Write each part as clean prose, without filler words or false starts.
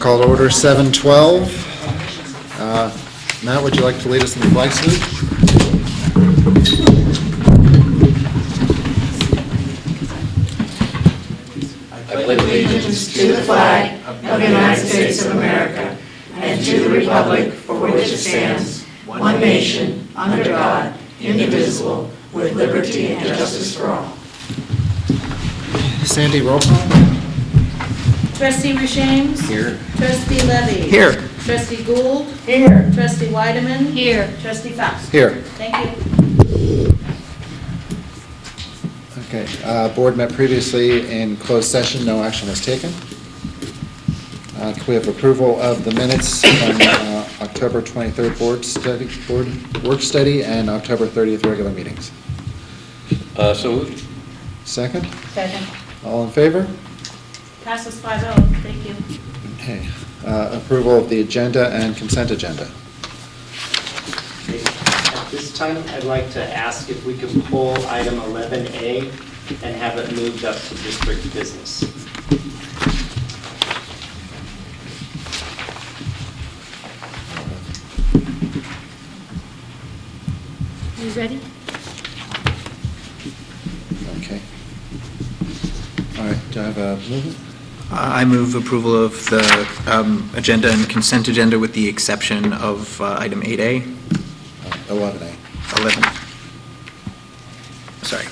Call to order 7:12. Matt, would you like to lead us in the flag salute? I pledge allegiance to the flag of the United States of America and to the republic for which it stands, one nation, under God, indivisible, with liberty and justice for all. Sandy, roll call. Trustee Rashames? Here. Trustee Levy? Here. Trustee Gould? Here. Trustee Weideman? Here. Trustee Faust? Here. Thank you. Okay. Board met previously in closed session. No action was taken. Can we have approval of the minutes from October 23rd board work study and October 30th regular meetings? So moved. Second? Second. All in favor? Passes 5-0. Thank you. Okay. Approval of the agenda and consent agenda. At this time, I'd like to ask if we could pull item 11A and have it moved up to district business. Are you ready? Okay. All right. Do I have a movement? I move approval of the agenda and consent agenda with the exception of item 8A. 11A. 11. Sorry.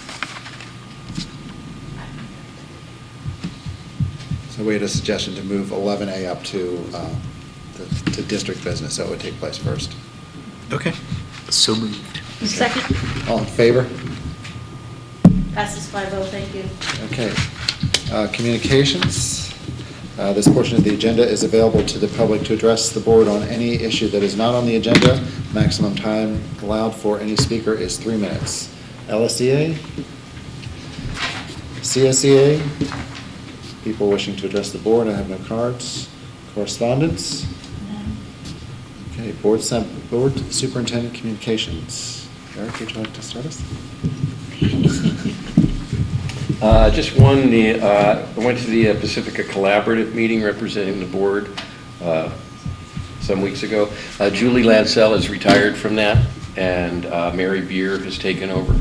So we had a suggestion to move 11A up to district business, so it would take place first. Okay. So moved. Second. All in favor? Passes 5-0. Thank you. Okay. Communications. This portion of the agenda is available to the public to address the board on any issue that is not on the agenda. Maximum time allowed for any speaker is 3 minutes. LSEA? CSEA? People wishing to address the board, I have no cards. Correspondence? Okay, board superintendent communications. Eric, would you like to start us? Just one, I went to the Pacifica Collaborative meeting representing the board some weeks ago. Julie Lancel is retired from that, and Mary Beer has taken over.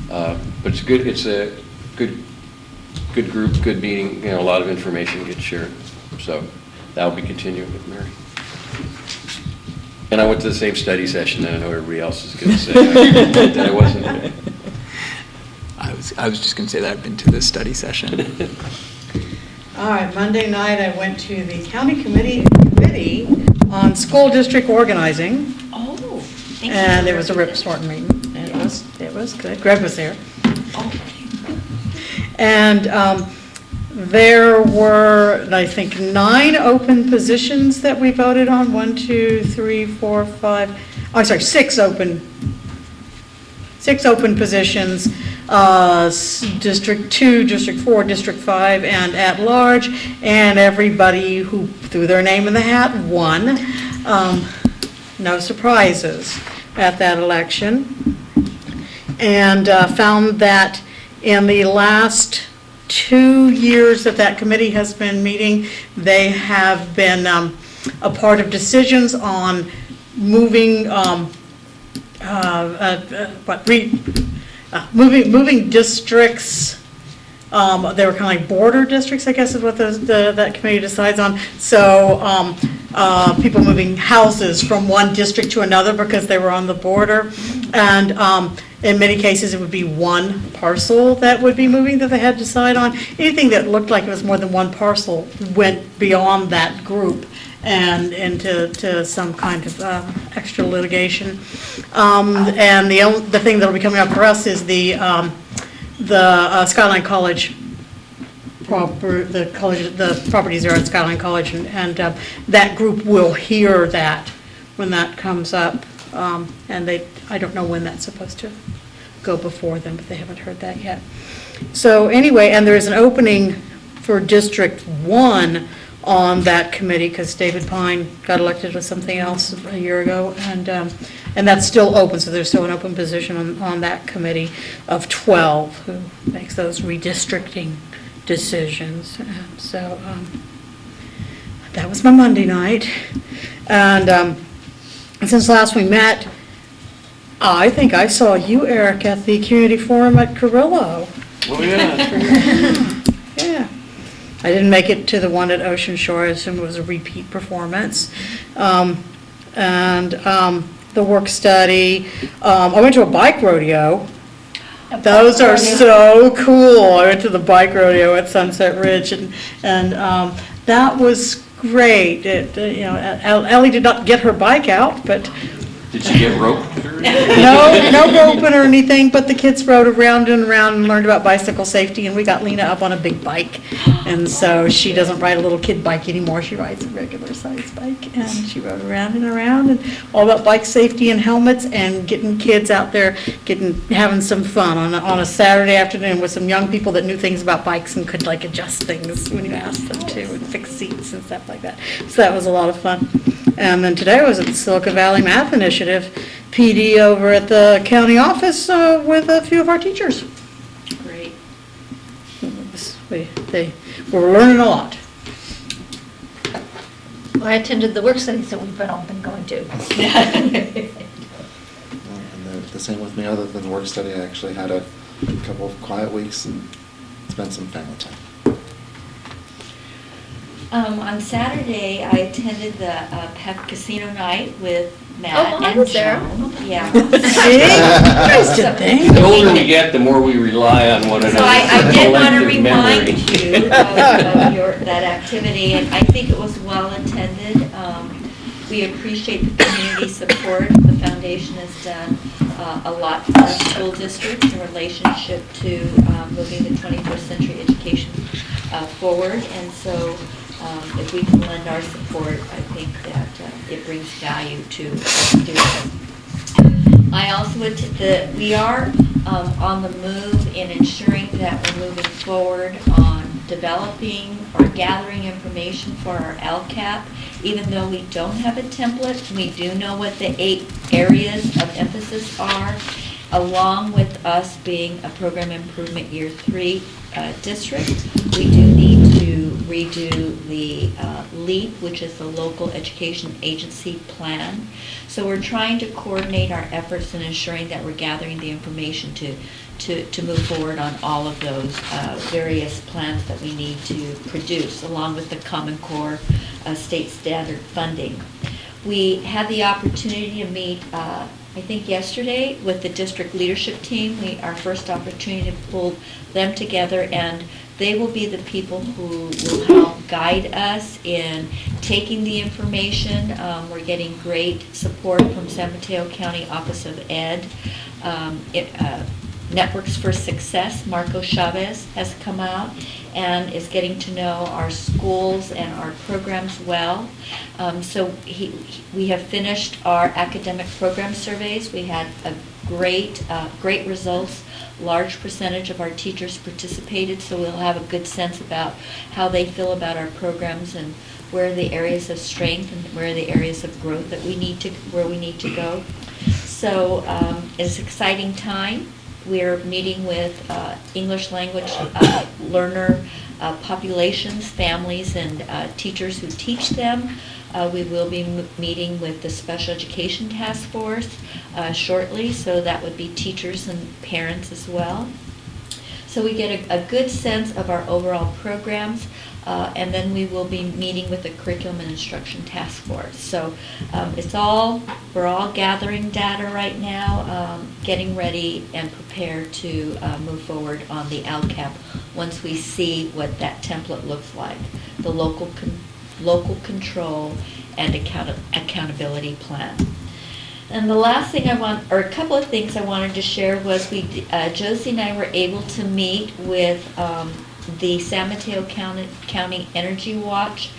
But it's good. It's a good group, good meeting. You know, a lot of information gets shared. So that will be continuing with Mary. And I went to the same study session that I know everybody else is going to say that I wasn't. I was just going to say that I've been to this study session. All right, Monday night I went to the county committee on school district organizing. Oh, thank you. And it was a rip-snorting meeting. It was good. Greg was there. Oh. And there were, I think, 9 open positions that we voted on. 1, 2, 3, 4, 5. Oh, sorry, 6 open positions. District 2, District 4, District 5, and at large. And everybody who threw their name in the hat won. No surprises at that election. And found that in the last 2 years that committee has been meeting, they have been a part of decisions on moving moving districts. They were kind of like border districts, I guess is what that committee decides on. So people moving houses from one district to another because they were on the border. And in many cases, it would be one parcel that would be moving that they had to decide on. Anything that looked like it was more than one parcel went beyond that group and into some kind of extra litigation. And the thing that will be coming up for us is the Skyline College, the properties there at Skyline College, and that group will hear that when that comes up. And I don't know when that's supposed to go before them, but they haven't heard that yet. So anyway, and there is an opening for District 1 on that committee because David Pine got elected with something else a year ago, and that's still open, so there's still an open position on that committee of 12 who makes those redistricting decisions. So That was my Monday night. And since last we met, I think I saw you, Eric, at the community forum at Carrillo. Oh, yeah. Yeah. I didn't make it to the one at Ocean Shore, I assume it was a repeat performance. The work study. I went to a bike rodeo. Those are so cool. I went to the bike rodeo at Sunset Ridge, and that was great. Ellie did not get her bike out, but Did you get roped? no roping or anything, but the kids rode around and around and learned about bicycle safety, and we got Lena up on a big bike. And so she doesn't ride a little kid bike anymore, she rides a regular size bike, and she rode around and all about bike safety and helmets and getting kids out there, having some fun on a Saturday afternoon with some young people that knew things about bikes and could like adjust things when you asked them to, and fix seats and stuff like that. So that was a lot of fun. And then today I was at the Silicon Valley Math Initiative PD over at the county office with a few of our teachers. Great. They were learning a lot. Well, I attended the work studies that we've all been going to. And the same with me, other than work study, I actually had a couple of quiet weeks and spent some family time. On Saturday, I attended the PEP Casino Night with Matt Oh, I and was there. Joan. Yeah. See? You guys did things. The older we get, the more we rely on one another. So I did want to Collective remind memory. you of that activity, and I think it was well attended. We appreciate the community support. The foundation has done a lot for our school districts in relationship to moving the 21st century education forward, and so if we can lend our support, I think that it brings value to our students. I also we are on the move in ensuring that we're moving forward on developing or gathering information for our LCAP. Even though we don't have a template, we do know what the 8 areas of emphasis are, along with us being a Program Improvement Year 3 district. We do need to redo the LEAP, which is the Local Education Agency Plan. So we're trying to coordinate our efforts in ensuring that we're gathering the information to move forward on all of those various plans that we need to produce, along with the Common Core state standard funding. We had the opportunity to meet, I think yesterday, with the district leadership team. Our first opportunity to pull them together, and they will be the people who will help guide us in taking the information. We're getting great support from San Mateo County Office of Ed. Networks for Success, Marco Chavez, has come out and is getting to know our schools and our programs well. So we have finished our academic program surveys. We had a great results. Large percentage of our teachers participated, so we'll have a good sense about how they feel about our programs and where are the areas of strength and where are the areas of growth that we need to go. So it's an exciting time. We're meeting with English language learner populations, families, and teachers who teach them. We will be meeting with the Special Education Task Force shortly, so that would be teachers and parents as well. So we get a good sense of our overall programs, and then we will be meeting with the Curriculum and Instruction Task Force. So we're all gathering data right now, getting ready and prepared to move forward on the LCAP once we see what that template looks like, the local control and accountability plan. And the last thing a couple of things I wanted to share was Josie and I were able to meet with the San Mateo County Energy Watch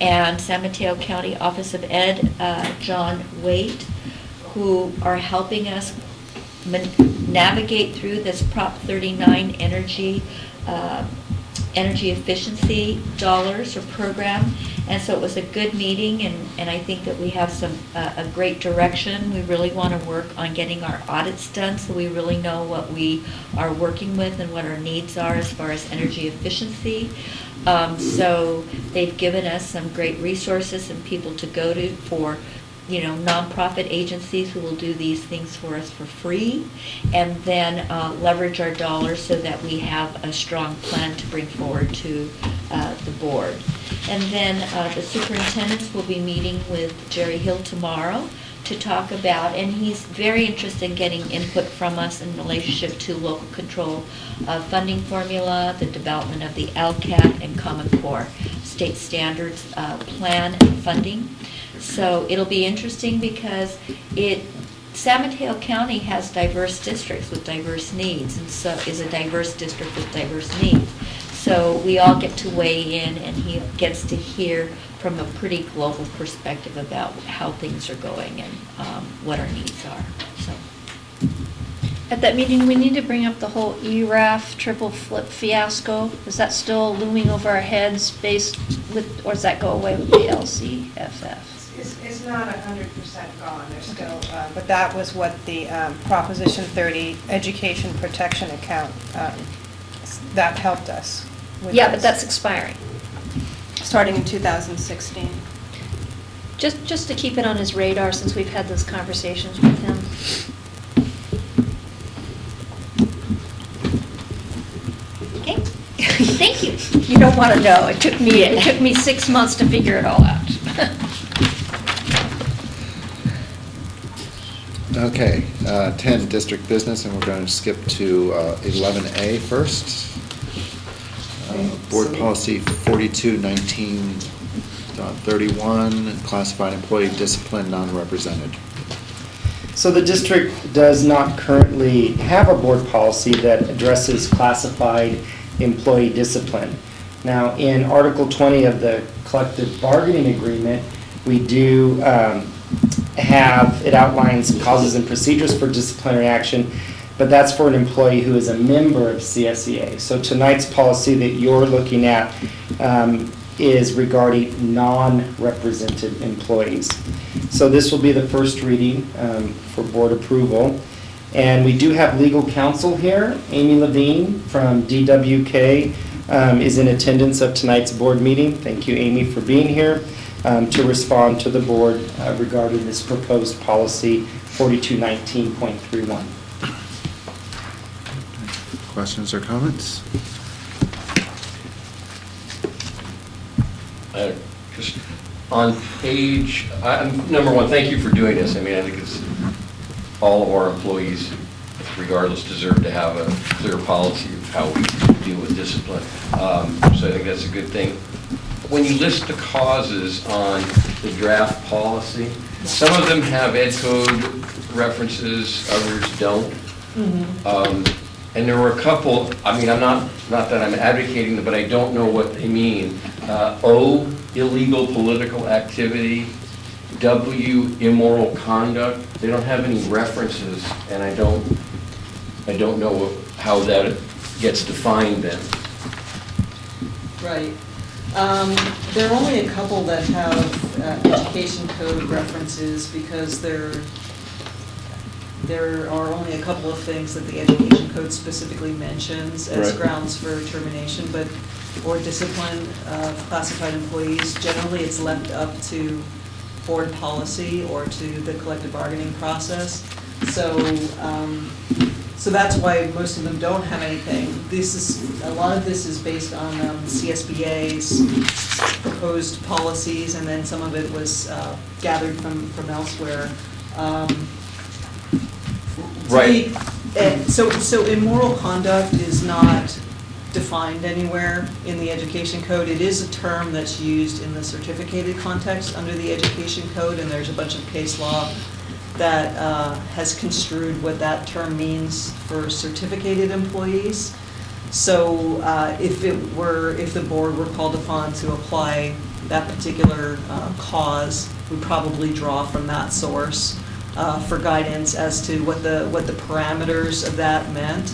and San Mateo County Office of Ed, John Waite, who are helping us navigate through this Prop 39 energy efficiency dollars or program. And so it was a good meeting, and I think that we have a great direction. We really want to work on getting our audits done so we really know what we are working with and what our needs are as far as energy efficiency. So they've given us some great resources and people to go to for, nonprofit agencies who will do these things for us for free, and then leverage our dollars so that we have a strong plan to bring forward to the board. And then the superintendents will be meeting with Jerry Hill tomorrow to talk about, and he's very interested in getting input from us in relationship to local control funding formula, the development of the LCAT and Common Core state standards plan and funding. So it'll be interesting because San Mateo County has diverse districts with diverse needs, and so is a diverse district with diverse needs. So we all get to weigh in, and he gets to hear from a pretty global perspective about how things are going and what our needs are. So. At that meeting, we need to bring up the whole ERAF triple flip fiasco. Is that still looming over our heads or does that go away with the LCFF? It's not 100% gone, there's still, but that was what the Proposition 30 Education Protection Account, that helped us with Yeah, but this. that's expiring. Starting in 2016. Just to keep it on his radar since we've had those conversations with him. Okay, thank you. You don't want to know. It took me 6 months to figure it all out. Okay, 10, district business, and we're going to skip to 11A first. Board policy 4219.31, classified employee discipline non-represented. So the district does not currently have a board policy that addresses classified employee discipline. Now, in Article 20 of the collective bargaining agreement, we do it outlines causes and procedures for disciplinary action, but that's for an employee who is a member of CSEA. So tonight's policy that you're looking at is regarding non-represented employees. So this will be the first reading for board approval. And we do have legal counsel here. Amy Levine from DWK is in attendance of tonight's board meeting. Thank you, Amy, for being here to respond to the board regarding this proposed policy 4219.31. Questions or comments? Just on page, number one, thank you for doing this. I mean, I think it's all of our employees, regardless, deserve to have a clear policy of how we deal with discipline. So I think that's a good thing. When you list the causes on the draft policy, some of them have ed code references, others don't. And there were a couple, I mean, not that I'm advocating them, but I don't know what they mean. O, illegal political activity. W, immoral conduct. They don't have any references, and I don't know how that gets defined then. Right. There are only a couple that have education code references because there are only a couple of things that the education code specifically mentions as Right. grounds for termination, but or discipline of classified employees. Generally, it's left up to board policy or to the collective bargaining process. So that's why most of them don't have anything. A lot of this is based on CSBA's proposed policies, and then some of it was gathered from elsewhere. Right. So immoral conduct is not defined anywhere in the education code. It is a term that's used in the certificated context under the education code, and there's a bunch of case law that has construed what that term means for certificated employees. So if the board were called upon to apply that particular cause, we'd probably draw from that source for guidance as to what the parameters of that meant.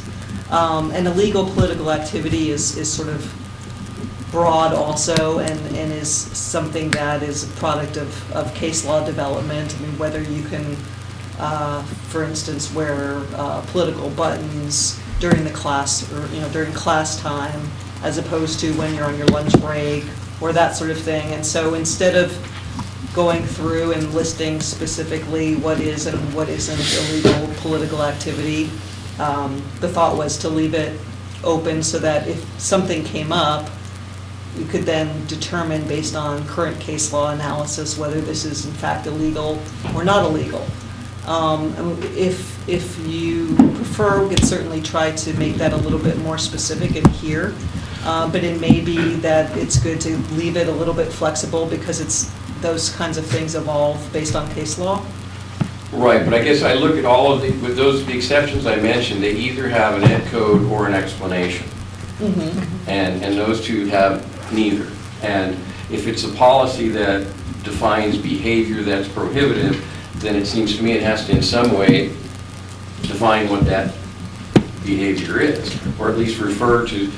And illegal political activity is sort of broad also, and is something that is a product of case law development. I mean, whether you can, for instance, wear political buttons during the class or during class time as opposed to when you're on your lunch break or that sort of thing. And so instead of going through and listing specifically what is and what isn't illegal political activity, the thought was to leave it open so that if something came up, you could then determine based on current case law analysis whether this is in fact illegal or not illegal. If you prefer, we could certainly try to make that a little bit more specific in here, but it may be that it's good to leave it a little bit flexible because it's those kinds of things evolve based on case law. Right, but I guess I look at all of the, with those, the exceptions I mentioned, they either have an ed code or an explanation. And those two have neither. And if it's a policy that defines behavior that's prohibitive, then it seems to me it has to in some way define what that behavior is, or at least refer to,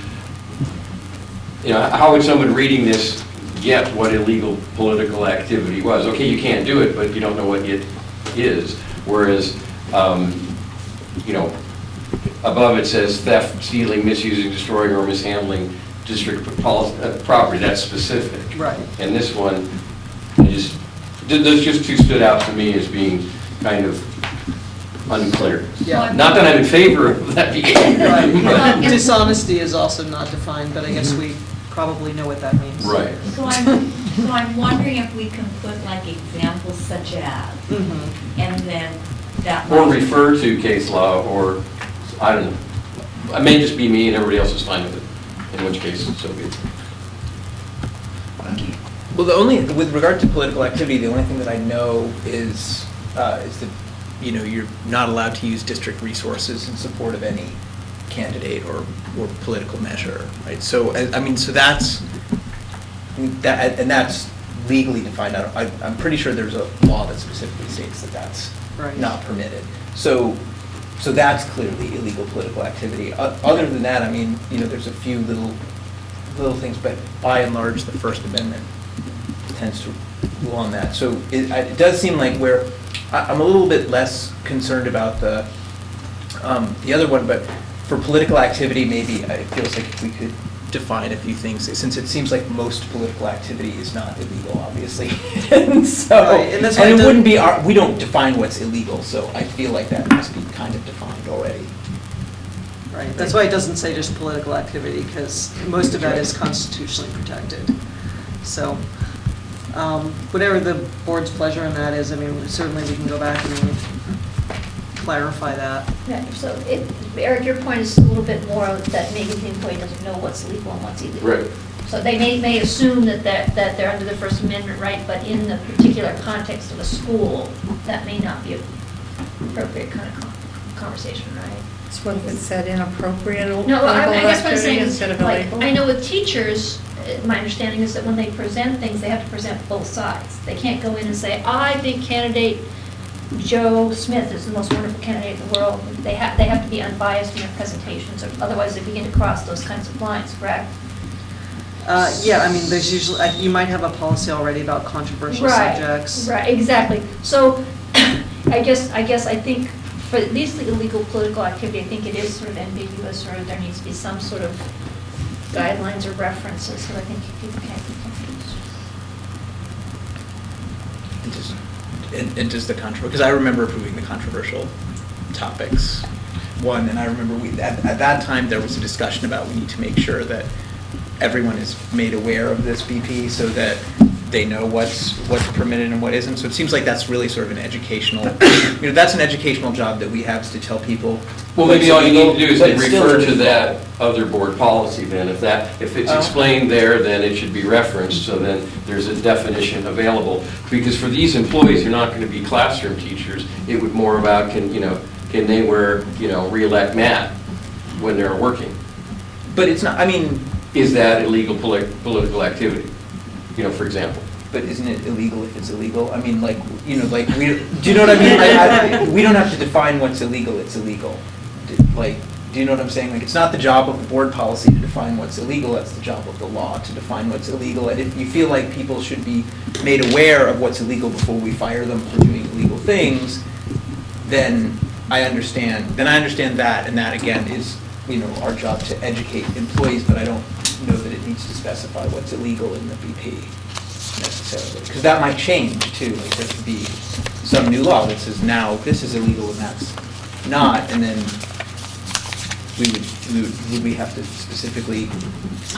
you know, how would someone reading this get what illegal political activity was? Okay, you can't do it, but you don't know what it is. Whereas, you know, above it says theft, stealing, misusing, destroying, or mishandling district property. That's specific. Right. And this one, those just two stood out to me as being kind of unclear. Yeah. Not that I'm in favor of that behavior. Right. Dishonesty is also not defined, but I guess we probably know what that means. Right. So I'm wondering if we can put like examples such as, and then that Or might- refer to case law, or, I don't know. It may just be me and everybody else is fine with it, in which case, so be it. Well, with regard to political activity, the only thing that I know is that, you know, you're not allowed to use district resources in support of any candidate or political measure, right? So, I mean, so that's, and that's legally defined. I'm pretty sure there's a law that specifically states that that's not permitted. So that's clearly illegal political activity. Other than that, I mean, you know, there's a few little things, but by and large, the First Amendment tends to rule on that. So it does seem like I'm a little bit less concerned about the other one, but for political activity, maybe it feels like if we could define a few things, since it seems like most political activity is not illegal, obviously. And so, Right, and that's why and it wouldn't be we don't define what's illegal, so I feel like that must be kind of defined already. Right, that's why it doesn't say just political activity, because most of that is constitutionally protected. So, whatever the board's pleasure in that is, I mean, certainly we can go back and clarify that. Yeah, so Eric, your point is a little bit more that maybe the employee doesn't know what's legal and what's illegal. Right. So they may assume that they're under the First Amendment right, but in the particular context of a school, that may not be an appropriate kind of conversation, right? So what if it said inappropriate No, I guess what I'm activity saying is, instead of like, illegal? I know with teachers, my understanding is that when they present things, they have to present both sides. They can't go in and say, I think candidate Joe Smith is the most wonderful candidate in the world. They have to be unbiased in their presentations, or otherwise they begin to cross those kinds of lines, correct? Yeah, I mean, there's usually, you might have a policy already about controversial subjects. Right, exactly. So I guess I think for at least the illegal political activity, I think it is sort of ambiguous, or there needs to be some sort of guidelines or references, so I think people can't be confused. And just the controversial, because I remember approving the controversial topics one, and I remember at that time there was a discussion about we need to make sure that everyone is made aware of this BP so that they know what's permitted and what isn't. So it seems like that's really sort of an educational, you know, that's an educational job that we have, is to tell people. Well, maybe all you need to do is But then it's still refer to illegal. that other board policy then. If it's explained there, then it should be referenced, so then there's a definition available. Because for these employees, you're not going to be classroom teachers. It would more about, can they re-elect Matt when they're working? But it's not, I mean. Is that illegal political activity, for example? But isn't it illegal if it's illegal? I mean, like, do you know what I mean? We don't have to define what's illegal, it's illegal. Do you know what I'm saying? Like, it's not the job of the board policy to define what's illegal, that's the job of the law to define what's illegal. And if you feel like people should be made aware of what's illegal before we fire them for doing illegal things, then I understand that, and that again is, our job to educate employees, but I don't needs to specify what's illegal in the BP necessarily. Because that might change too, like there could be some new law that says now this is illegal and that's not, and then would we have to specifically?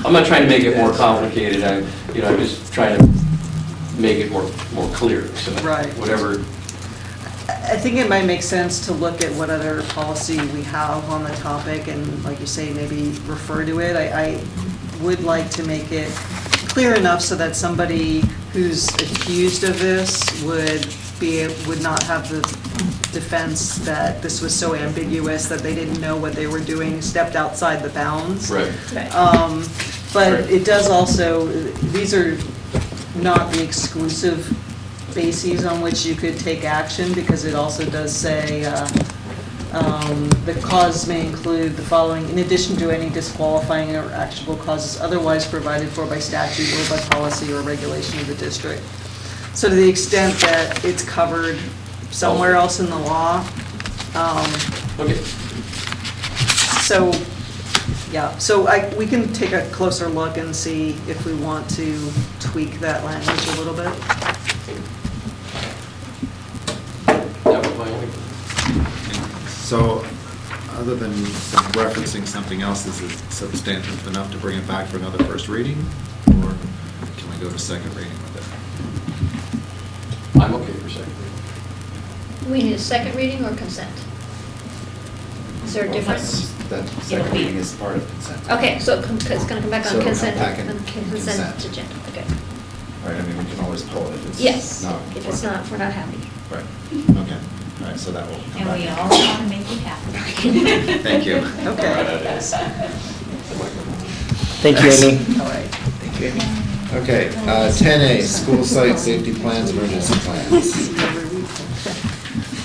I'm not trying to make it more complicated, I'm just trying to make it more clear, so Right. whatever. I think it might make sense to look at what other policy we have on the topic and, like you say, maybe refer to it. I would like to make it clear enough so that somebody who's accused of this would not have the defense that this was so ambiguous that they didn't know what they were doing, stepped outside the bounds. Right. But Right. it does also, these are not the exclusive bases on which you could take action, because it also does say the cause may include the following: in addition to any disqualifying or actionable causes otherwise provided for by statute or by policy or regulation of the district. So to the extent that it's covered somewhere else in the law. Okay. So, yeah, so we can take a closer look and see if we want to tweak that language a little bit. That was my only. So, other than referencing something else, is it substantive enough to bring it back for another first reading? Or can we go to second reading with it? I'm okay for second reading. We need a second reading or consent? Is there a difference? That second reading is part of consent. Okay, so it's going to come back So on it'll consent, come back in on consent consent. agenda, okay. Right, I mean, we can always pull it if it's Yes, not. if it's not, if we're not happy. Right, okay, all right, so that will come And back. we all want to make you happy. Thank you. Okay. Thank you, Amy. All right. Thank you, Amy. Okay, 10A, school site safety plans, emergency plans.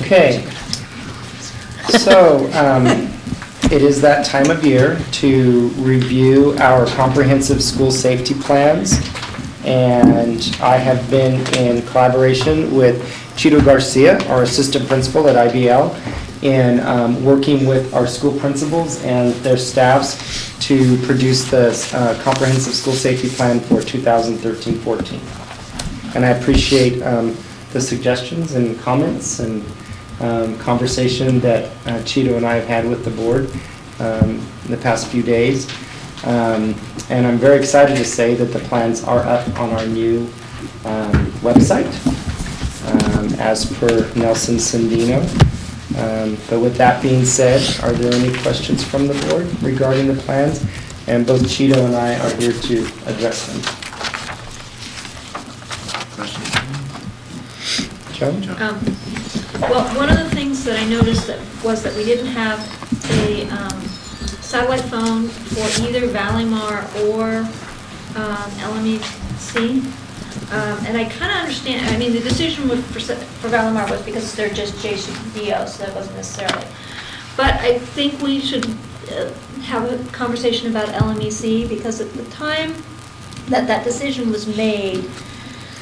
Okay. So, it is that time of year to review our comprehensive school safety plans. And I have been in collaboration with Chito Garcia, our assistant principal at IBL, in working with our school principals and their staffs to produce the comprehensive school safety plan for 2013-14. And I appreciate the suggestions and comments and conversation that Chito and I have had with the board in the past few days. And I'm very excited to say that the plans are up on our new website, as per Nelson Sandino. But with that being said, are there any questions from the board regarding the plans? And both Chito and I are here to address them. Questions? Joan? Well, one of the things that I noticed was that we didn't have a satellite phone for either Valimar or LMEC. And I kind of understand, I mean, the decision for Valimar was because they're just JCDO, so that wasn't necessarily. But I think we should have a conversation about LMEC, because at the time that that decision was made,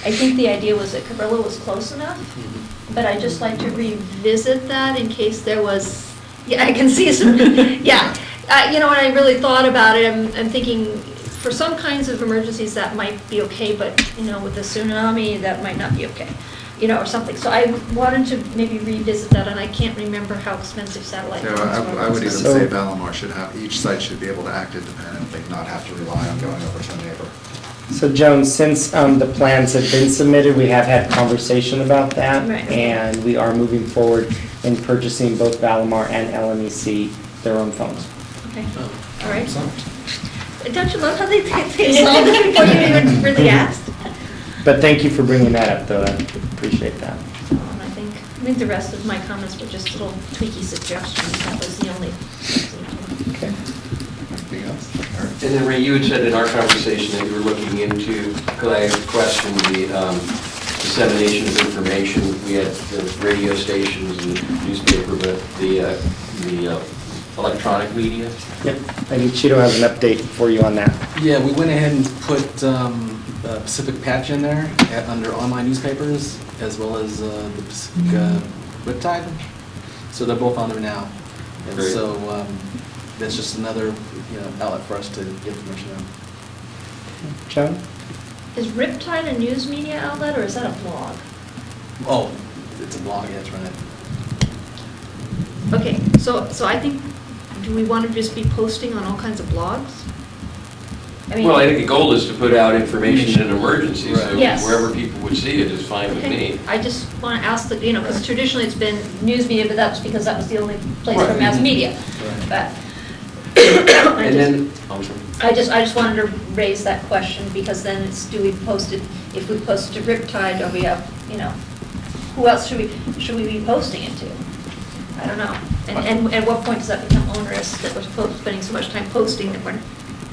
I think the idea was that Cabrillo was close enough. But I'd just like to revisit that in case there was, yeah, I can see some, yeah. You know, when I really thought about it, I'm thinking for some kinds of emergencies that might be okay, but, you know, with the tsunami, that might not be okay, you know, or something. So I wanted to maybe revisit that, and I can't remember how expensive satellite Yeah, phones were. I would even So- say Valimar should have, each site should be able to act independently, not have to rely on going over to a neighbor. So Joan, since the plans have been submitted, we have had conversation about that. Right. And we are moving forward in purchasing both Valimar and LMEC their own phones. Okay, all right. Don't you love how they solved it before you even really asked? But thank you for bringing that up, though. I appreciate that. And I think the rest of my comments were just little tweaky suggestions. That was the only. Okay. Anything else? And then Ray, you had said in our conversation that you were looking into, because I questioned the dissemination of information. We had the radio stations and newspaper, but the electronic media. Yep. I think Chito has an update for you on that. Yeah, we went ahead and put Pacific Patch in there under online newspapers, as well as the Pacifica Riptide. So they're both on there now. And Great. so that's just another outlet for us to get information out. Joan? Is Riptide a news media outlet, or is that a blog? Oh, it's a blog, yeah, that's right. Okay, so I think, do we want to just be posting on all kinds of blogs? mean, Well, I think the goal is to put out information in emergencies, so Yes. wherever people would see it is fine with Okay, me. I just want to ask, because traditionally it's been news media, but that was because that was the only place for Right. mass media. Right. But And then, oh, sorry. I just wanted to raise that question, because then it's, do we post it, if we post it to Riptide, or we have, who else should we be posting it to? I don't know. And at what point does that become onerous, that we're spending so much time posting that we've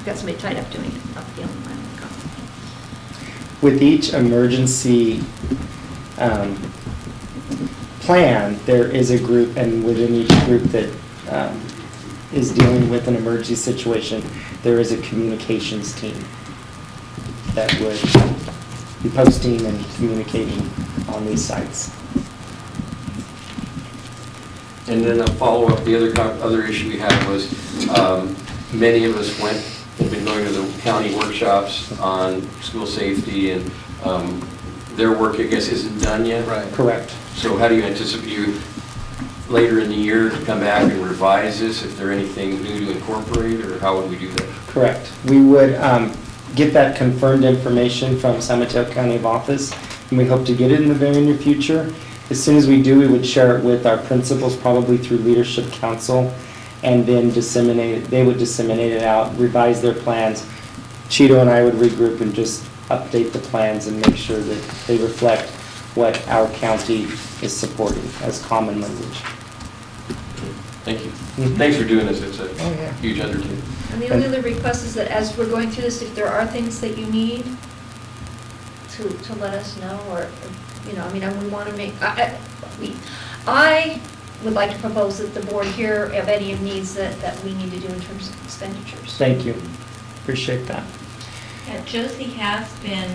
got somebody tied up doing it, not feeling my own comment. With each emergency plan, there is a group, and within each group that is dealing with an emergency situation, there is a communications team that would be posting and communicating on these sites. And then a follow-up, the other issue we had was, many of us have been going to the county workshops on school safety, and their work, I guess, isn't done yet? Right. Correct. So how do you anticipate you later in the year to come back and revise this, if there's anything new to incorporate, or how would we do that? Correct. We would get that confirmed information from San Mateo County office, and we hope to get it in the very near future. As soon as we do, we would share it with our principals, probably through Leadership Council, and then they would disseminate it out, revise their plans. Cheeto and I would regroup and just update the plans and make sure that they reflect what our county is supporting as common language. Thank you. Mhm. Thanks for doing this, it's a Oh, yeah. huge undertaking. And the only other request is that as we're going through this, if there are things that you need, to let us know, or, we want to make, I would like to propose that the board hear of any needs that we need to do in terms of expenditures. Thank you. Appreciate that. Josie has been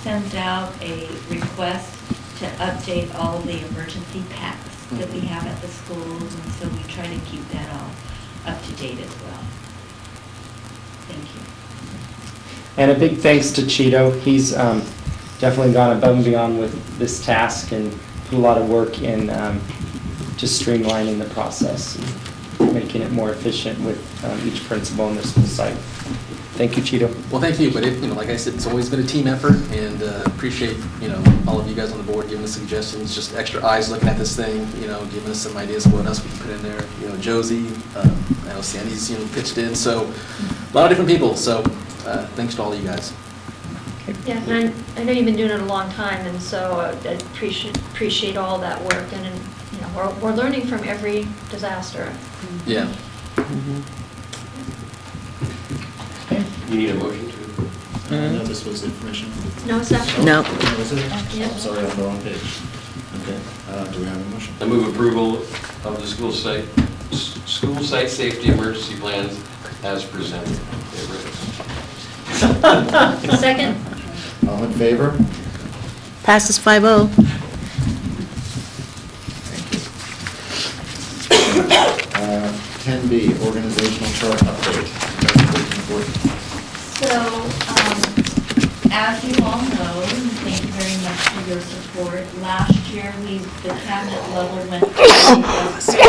sent out a request to update all the emergency packs that we have at the schools, and so we try to keep that all up to date as well. Thank you. And a big thanks to Cheeto. He's definitely gone above and beyond with this task and put a lot of work in just streamlining the process and making it more efficient with each principal in their school site. Thank you, Cheeto. Well, thank you, but like I said, it's always been a team effort, and appreciate, all of you guys on the board giving us suggestions, just extra eyes looking at this thing, giving us some ideas of what else we can put in there. Josie, I know Sandy's, pitched in, so a lot of different people, so thanks to all of you guys. Yeah, and I know you've been doing it a long time, and so I appreciate all that work, and we're learning from every disaster. Yeah. You need a motion to? No, this was information. No, it's not. No. Oh, was it? Yeah. I'm sorry, on the wrong page. Okay, do we have a motion? I move approval of the school site safety emergency plans as presented. Second? All in favor? Passes 5-0. Thank you. 10B, organizational chart update. So, as you all know, thank you very much for your support. Last year, the cabinet level went through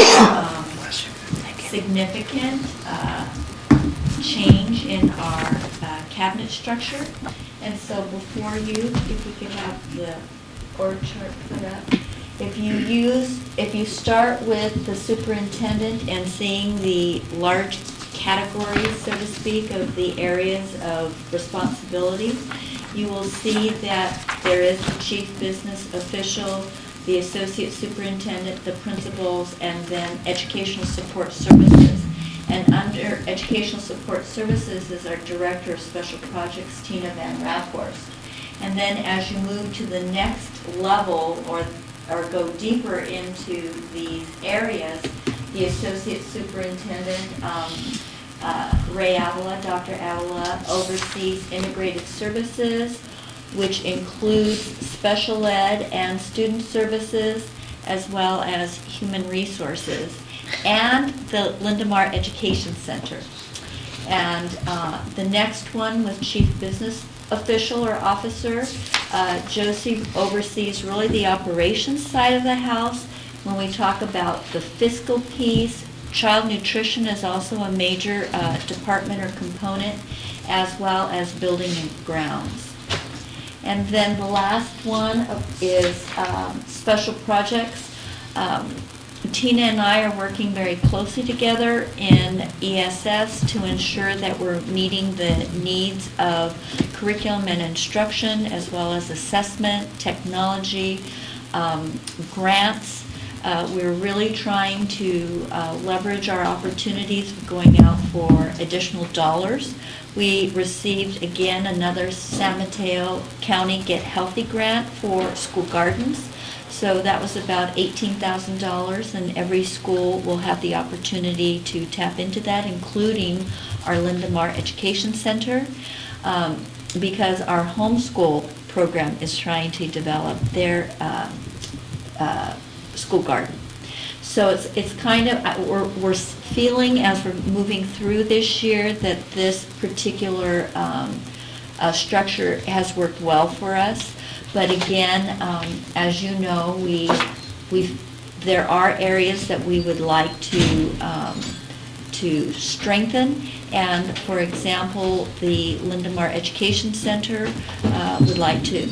significant change in our cabinet structure. And so before you, if we could have the org chart put up. If you start with the superintendent and seeing the large categories, so to speak, of the areas of responsibility, you will see that there is the chief business official, the associate superintendent, the principals, and then educational support services. And under educational support services is our director of special projects, Tina Van Rathhorst. And then as you move to the next level or go deeper into these areas, the associate superintendent, Ray Avila, Dr. Avila, oversees integrated services, which includes special ed and student services, as well as human resources, and the Lindemar Education Center. And the next one was Chief Business Official or Officer. Josie oversees really the operations side of the house. When we talk about the fiscal piece, child nutrition is also a major department or component, as well as building and grounds. And then the last one is special projects. Tina and I are working very closely together in ESS to ensure that we're meeting the needs of curriculum and instruction, as well as assessment, technology, grants. We're really trying to leverage our opportunities of going out for additional dollars. We received, again, another San Mateo County Get Healthy grant for school gardens. So that was about $18,000, and every school will have the opportunity to tap into that, including our Lindemar Education Center, because our homeschool program is trying to develop their school garden. So it's kind of, we're feeling as we're moving through this year that this particular structure has worked well for us. But again, as you know, there are areas that we would like to strengthen. And for example, the Lindemar Education Center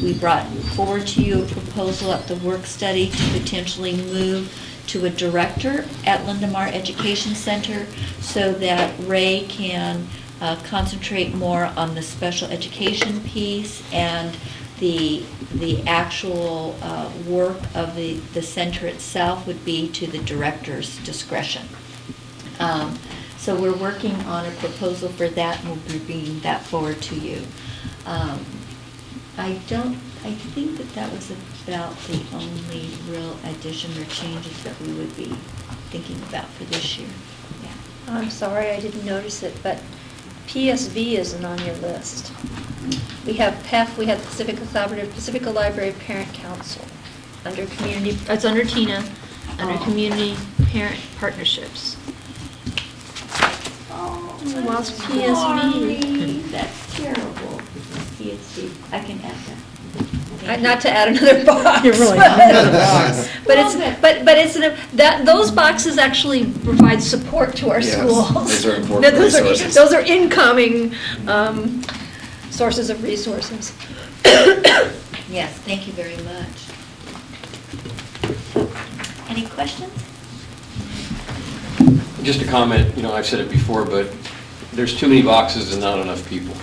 we brought forward to you a proposal at the work study to potentially move to a director at Lindemar Education Center so that Ray can concentrate more on the special education piece, and the actual work of the center itself would be to the director's discretion. So we're working on a proposal for that, and we'll be bringing that forward to you. I think that was about the only real addition or changes that we would be thinking about for this year. Yeah. I'm sorry, I didn't notice it, but PSV isn't on your list. We have PEF, we have Pacifica Collaborative, Pacifica Library Parent Council, under community, it's under Tina, under Community Parent Partnerships. Oh, lost sorry. PSV. That's terrible. PSV, I can add that. Not to add another box. You're really another box. But it's those boxes actually provide support to our Yes, schools. those are important resources. Those are incoming sources of resources. Yes, thank you very much. Any questions? Just a comment, I've said it before, but there's too many boxes and not enough people.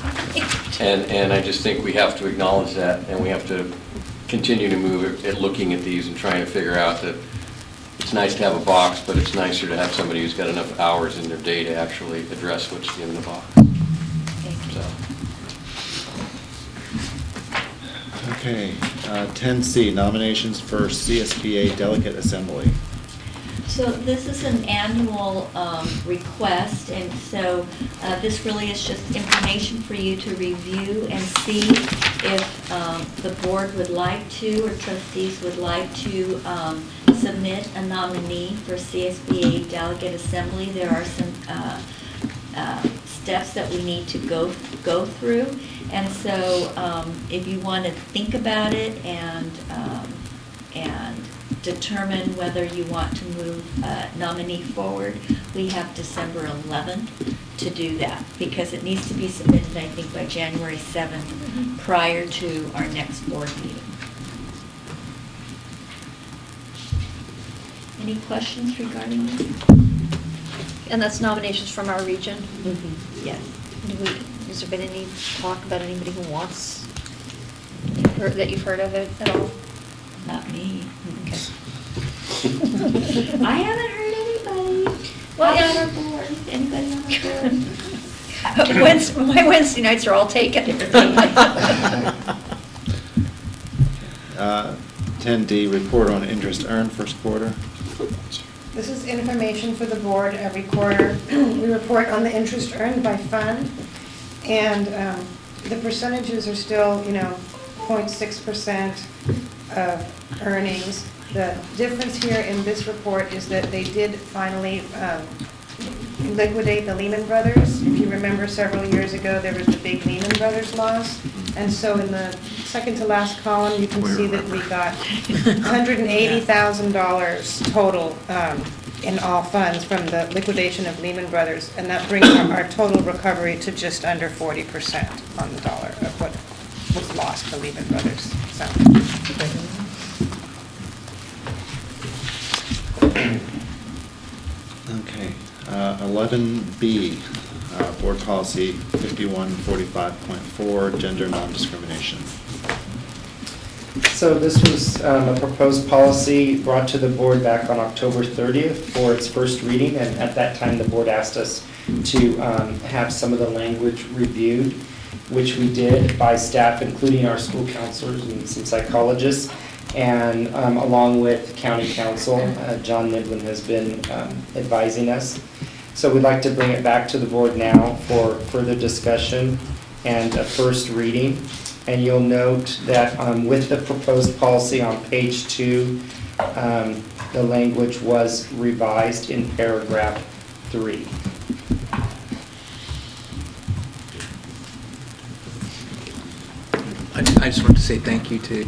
And I just think we have to acknowledge that, and we have to continue to move at looking at these and trying to figure out that it's nice to have a box, but it's nicer to have somebody who's got enough hours in their day to actually address what's in the box. Thank you. Okay, 10C, nominations for CSBA Delegate Assembly. So this is an annual request, and so this really is just information for you to review and see if the board would like to, or trustees would like to submit a nominee for CSBA Delegate Assembly. There are some steps that we need to go through, and so if you want to think about it and determine whether you want to move a nominee forward, we have December 11th to do that, because it needs to be submitted, I think, by January 7th, prior to our next board meeting. Any questions regarding this? And that's nominations from our region. Yes. Has there been any talk about anybody who wants, or that you've heard of it at all? Not me. Okay. I haven't heard anybody. Well, How about our board? Anybody on our board? My Wednesday nights are all taken. 10D, report on interest earned first quarter. This is information for the board every quarter. We report on the interest earned by fund, and the percentages are still, 0.6% of earnings. The difference here in this report is that they did finally liquidate the Lehman Brothers. If you remember, several years ago, there was the big Lehman Brothers loss. And so in the second to last column, you can see that we got $180,000 total in all funds from the liquidation of Lehman Brothers. And that brings our total recovery to just under 40% on the dollar of what was lost to Lehman Brothers. So. Okay, 11B, Board Policy 5145.4, Gender Non-Discrimination. So this was a proposed policy brought to the board back on October 30th for its first reading, and at that time, the board asked us to have some of the language reviewed, which we did by staff, including our school counselors and some psychologists, and along with county counsel. John Midland has been advising us. So we'd like to bring it back to the board now for further discussion and a first reading. And you'll note that with the proposed policy on page 2, the language was revised in paragraph 3. I just want to say thank you to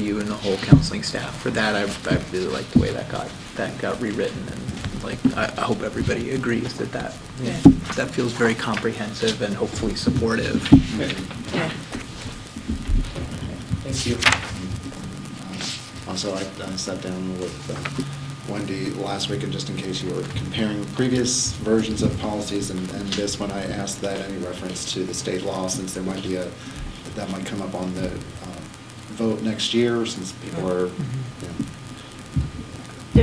you and the whole counseling staff for that. I really like the way that got rewritten, and I hope everybody agrees that feels very comprehensive and hopefully supportive. Yeah. Thank you. Also, I sat down with Wendy last week, and just in case you were comparing previous versions of policies and this one, I asked that any reference to the state law, since there might be that might come up on the vote next year, since people are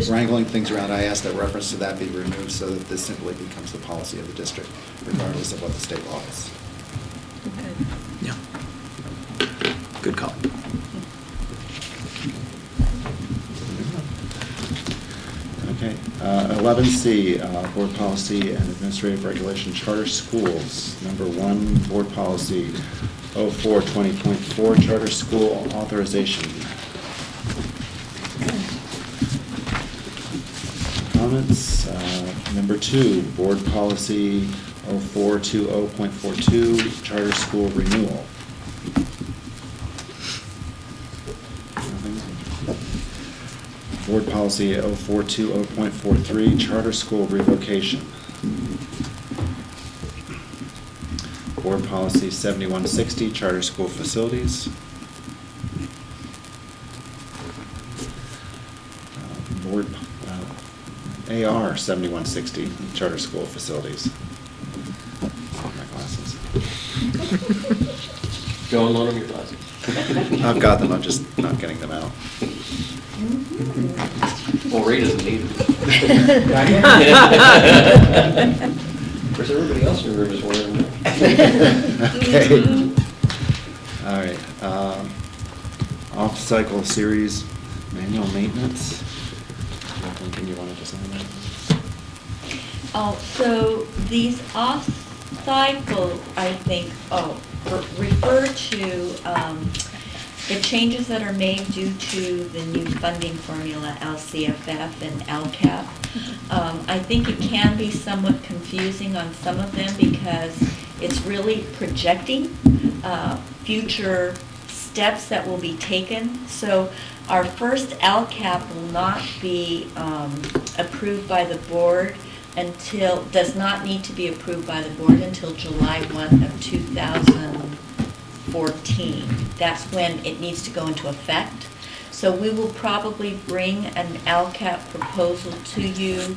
wrangling things around. I asked that reference to that be removed so that this simply becomes the policy of the district, regardless of what the state law is. Yeah. Good call. Okay, 11C, Board Policy and Administrative Regulation, Charter Schools. Number 1, Board Policy 0420.4, Charter School Authorization. Comments? Number 2, Board Policy 0420.42, Charter School Renewal. Board Policy 0420.43, Charter School Revocation. Board Policy 7160, Charter School Facilities. Board AR 7160, Charter School Facilities. My glasses. Go and loan them your glasses. I've got them, I'm just not getting them out. Well, Ray doesn't need them. Of course, everybody else in the room is wearing them. Okay. All right. Off-cycle series manual maintenance. Anything you wanted to say on that? Oh, so these off-cycle, I think, refer to the changes that are made due to the new funding formula, LCFF and LCAP. I think it can be somewhat confusing on some of them because it's really projecting future steps that will be taken. So our first LCAP will not be approved by the board does not need to be approved by the board until July 1 of 2014. That's when it needs to go into effect. So we will probably bring an LCAP proposal to you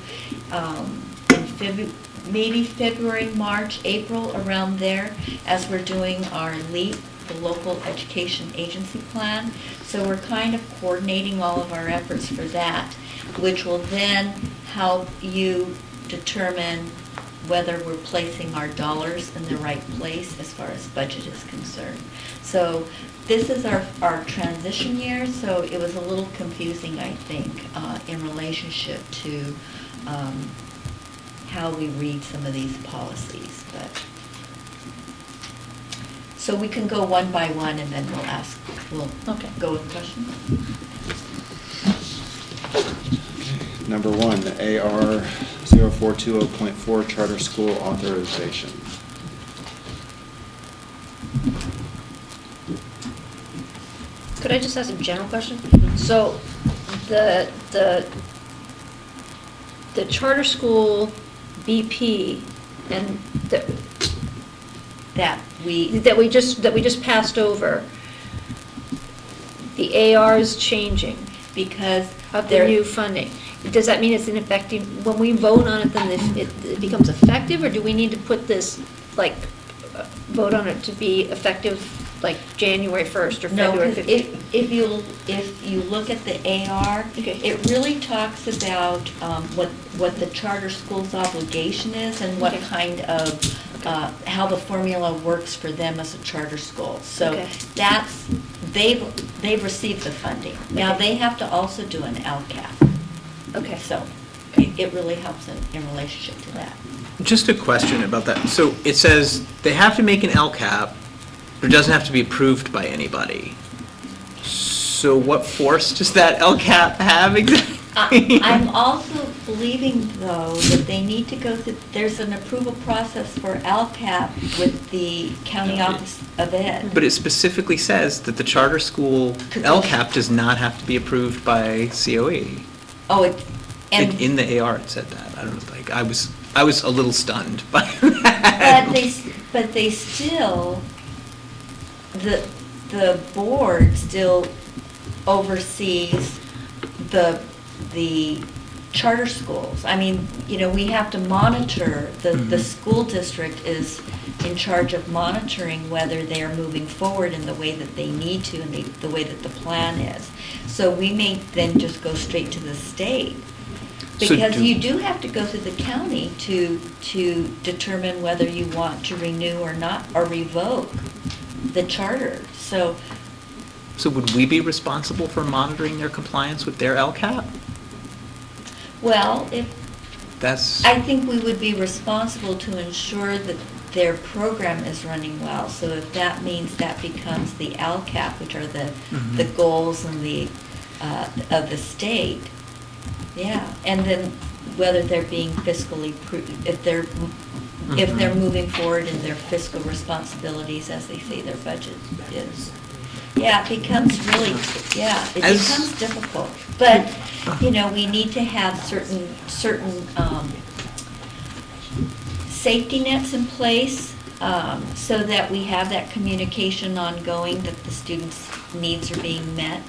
in maybe February, March, April, around there, as we're doing our LEAP, the Local Education Agency Plan. So we're kind of coordinating all of our efforts for that, which will then help you determine whether we're placing our dollars in the right place as far as budget is concerned. So this is our transition year, so it was a little confusing, I think, in relationship to how we read some of these policies. But so we can go one by one, and then we'll go with questions. Number 1, the AR 0420.4 Charter School Authorization. Could I just ask a general question? So the charter school BP and That that we just passed over, the AR is changing because of the they're new funding. Does that mean it's ineffective? When we vote on it, then it becomes effective, or do we need to put this, like, vote on it to be effective, like, January 1st or No, February 'cause 15th? if you look at the AR, Okay. it really talks about what the charter school's obligation is and what Okay. kind of, how the formula works for them as a charter school. So Okay. they've received the funding. Now, Okay. they have to also do an LCAP. Okay. So it really helps in relationship to that. Just a question about that. So it says they have to make an LCAP, but it doesn't have to be approved by anybody. So what force does that LCAP have exactly? I'm also believing, though, that they need to go through, there's an approval process for LCAP with the County Office of Ed. But it specifically says that the charter school LCAP does not have to be approved by COE. Oh, and. In the AR, it said that. I don't know, like, I was a little stunned by that. But they still, the board still oversees the charter schools. I mean, we have to monitor, the school district is in charge of monitoring whether they are moving forward in the way that they need to and the way that the plan is. So we may then just go straight to the state. Because you do have to go through the county to determine whether you want to renew or not, or revoke the charter. So would we be responsible for monitoring their compliance with their LCAP? well, I think we would be responsible to ensure that their program is running well. So if that means that becomes the LCAP, which are the goals and of the state, yeah. And then whether they're being fiscally, if they're moving forward in their fiscal responsibilities as they say their budget is. Yeah, it becomes really, it becomes difficult. But, we need to have certain safety nets in place so that we have that communication ongoing, that the students' needs are being met.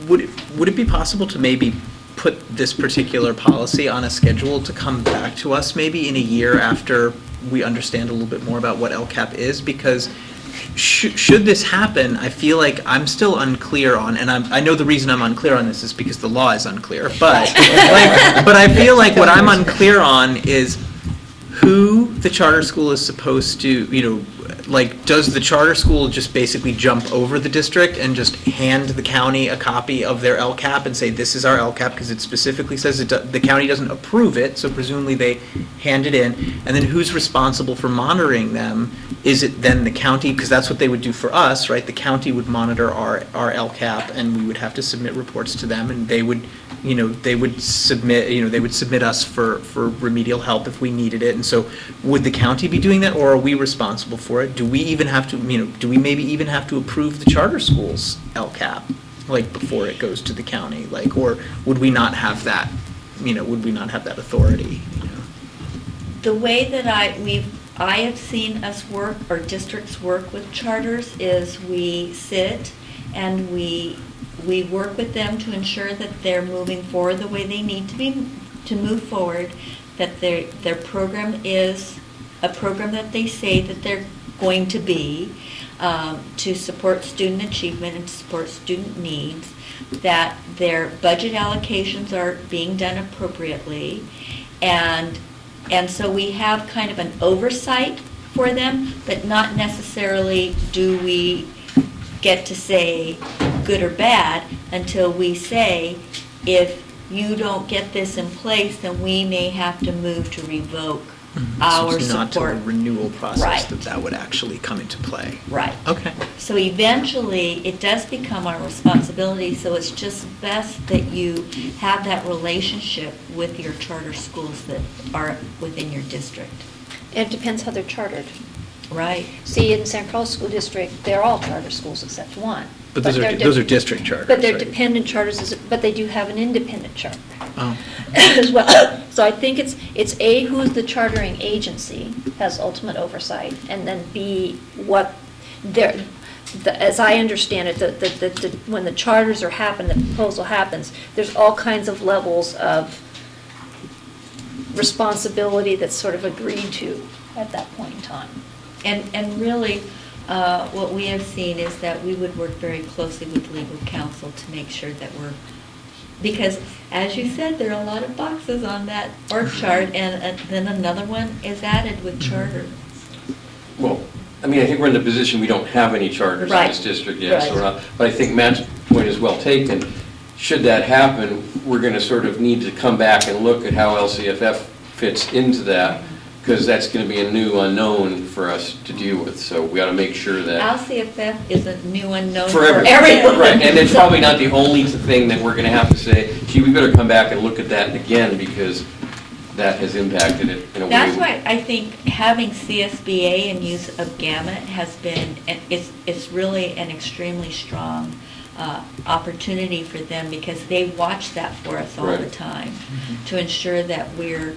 Would it be possible to maybe put this particular policy on a schedule to come back to us maybe in a year after we understand a little bit more about what LCAP is? Because should this happen, I feel like I'm still unclear on, and I know the reason I'm unclear on this is because the law is unclear, but but I feel like what I'm unclear on is who the charter school is supposed to, does the charter school just basically jump over the district and just hand the county a copy of their LCAP and say, this is our LCAP, because it specifically says the county doesn't approve it, so presumably they hand it in, and then who's responsible for monitoring them? Is it then the county, because that's what they would do for us, right? The county would monitor our LCAP, and we would have to submit reports to them, and they would submit us for remedial help if we needed it. And so would the county be doing that, or are we responsible for it? Do we even have to, do we maybe even have to approve the charter school's LCAP, before it goes to the county? Or would we not have that, would we not have that authority? The way that I have seen us work, or districts work with charters, is we sit and we work with them to ensure that they're moving forward the way they need to move forward, that their program is a program that they say that they're going to be, to support student achievement and to support student needs, that their budget allocations are being done appropriately, and so we have kind of an oversight for them, but not necessarily do we get to say good or bad until we say, if you don't get this in place, then we may have to move to revoke our So it's not till support. the renewal process Right. that would actually come into play. Right. Okay. So eventually, it does become our responsibility, so it's just best that you have that relationship with your charter schools that are within your district. It depends how they're chartered. Right. See, in San Carlos School District, they're all charter schools except one. But those they're are dep- district charters, But they're right? dependent charters, but they do have an independent charter Oh. as well. So I think it's A, who is the chartering agency, has ultimate oversight, and then B, what as I understand it, when the charters are happen, the proposal happens, there's all kinds of levels of responsibility that's sort of agreed to at that point in time. And really, what we have seen is that we would work very closely with legal counsel to make sure that we're, because as you said, there are a lot of boxes on that org chart, and then another one is added with charter. Well, I mean, I think we're in the position we don't have any charters in Right. this district yet, so Right. we're not, but I think Matt's point is well taken. Should that happen, we're going to sort of need to come back and look at how LCFF fits into that, because that's going to be a new unknown for us to deal with, so we ought to make sure that. LCFF is a new unknown For for everyone. everyone. Right, and it's So- probably not the only thing that we're going to have to say, gee, we better come back and look at that again, because that has impacted it in a way. That's why I think having CSBA and use of Gamut has been, it's really an extremely strong opportunity for them, because they watch that for us all the Right. time to ensure that we're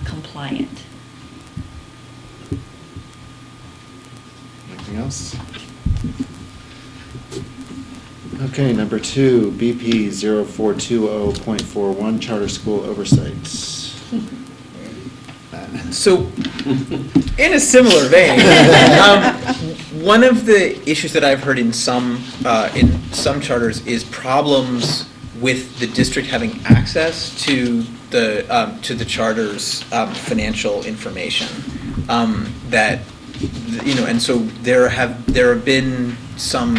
compliant. Anything else? Okay, number 2, BP 0420.41, Charter School Oversight. So, in a similar vein, one of the issues that I've heard in some charters is problems with the district having access to the charter's financial information. That, you know, and so there have been some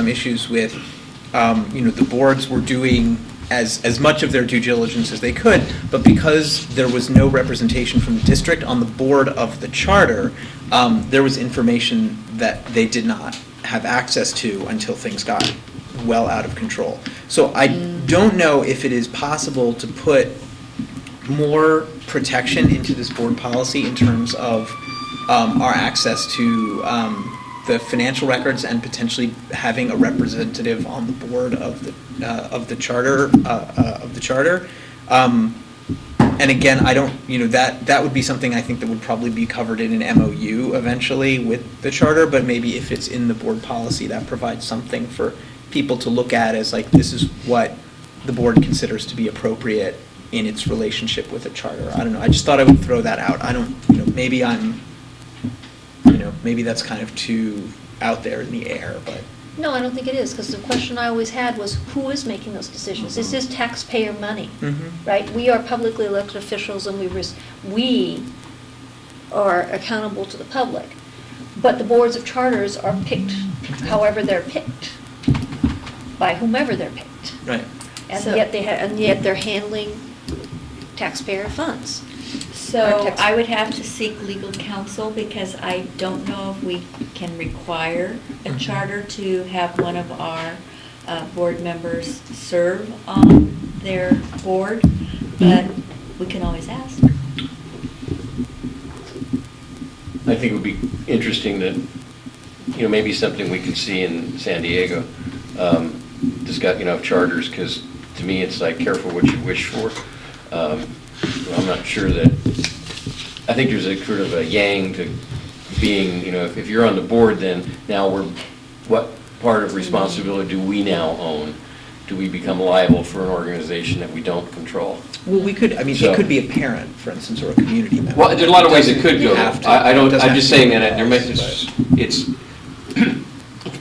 issues with, you know, the boards were doing as much of their due diligence as they could, but because there was no representation from the district on the board of the charter, there was information that they did not have access to until things got well out of control. So I don't know if it is possible to put more protection into this board policy in terms of our access to the financial records and potentially having a representative on the board of the charter. And again, I don't, you know, that would be something I think that would probably be covered in an MOU eventually with the charter, but maybe if it's in the board policy, that provides something for people to look at as like, this is what the board considers to be appropriate in its relationship with a charter. I don't know, I just thought I would throw that out. I don't, you know, maybe that's kind of too out there in the air, but. No, I don't think it is, because the question I always had was, who is making those decisions? This is taxpayer money, right? We are publicly elected officials, and we are accountable to the public. But the boards of charters are picked however they're picked, by whomever they're picked. Right. And So- yet they're handling taxpayer funds. So I would have to seek legal counsel, because I don't know if we can require a charter to have one of our board members serve on their board, but we can always ask. I think it would be interesting that, you know, maybe something we could see in San Diego, discuss, you know, charters, because to me, it's like, careful what you wish for. I'm not sure that, I think there's a sort of a yang to being, you know, if you're on the board, then now what part of responsibility do we now own? Do we become liable for an organization that we don't control? Well, we could, I mean, So- it could be a parent, for instance, or a community member. Well, there's a lot of ways it could go. Have to. I don't, It doesn't I'm have just to saying be that there might, laws, it's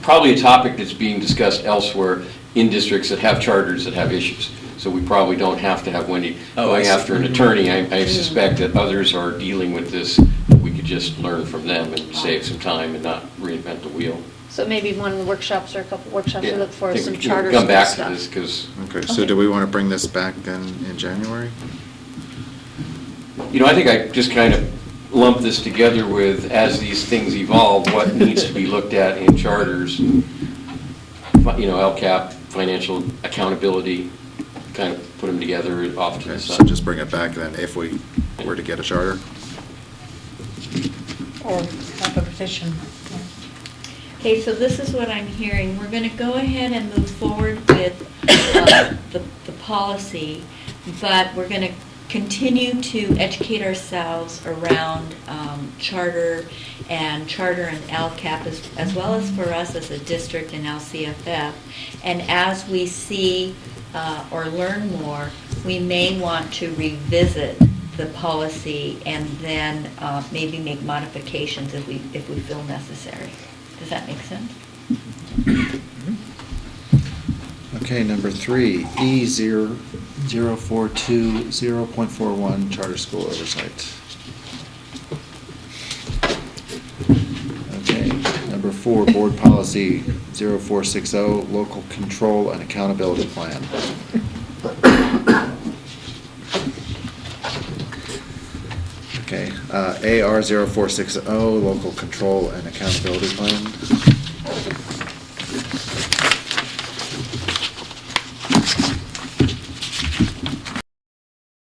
probably a topic that's being discussed elsewhere in districts that have charters that have issues. So we probably don't have to have Wendy Oh, I going see. after an attorney. I suspect that others are dealing with this. We could just learn from them and save some time and not reinvent the wheel. So maybe one of the workshops or a couple workshops, we Yeah, look for I think some we can charter come back stuff. to this, because, Okay, so do we want to bring this back then in January? you know, I think I just kind of lump this together with, as these things evolve, what needs to be looked at in charters, LCAP, financial accountability, kind of put them together off to the Okay, so side. just bring it back then if we were to get a charter. Or have a petition. Okay, so this is what I'm hearing. We're going to go ahead and move forward with the policy, but we're going to continue to educate ourselves around charter and LCAP, as well as for us as a district and LCFF. And as we see or learn more, we may want to revisit the policy and then maybe make modifications if we feel necessary. Does that make sense? Okay, number 3, E042.0.41, charter school oversight. Okay, number 4, board policy 0460, local control and accountability plan. Okay, AR 0460, local control and accountability plan.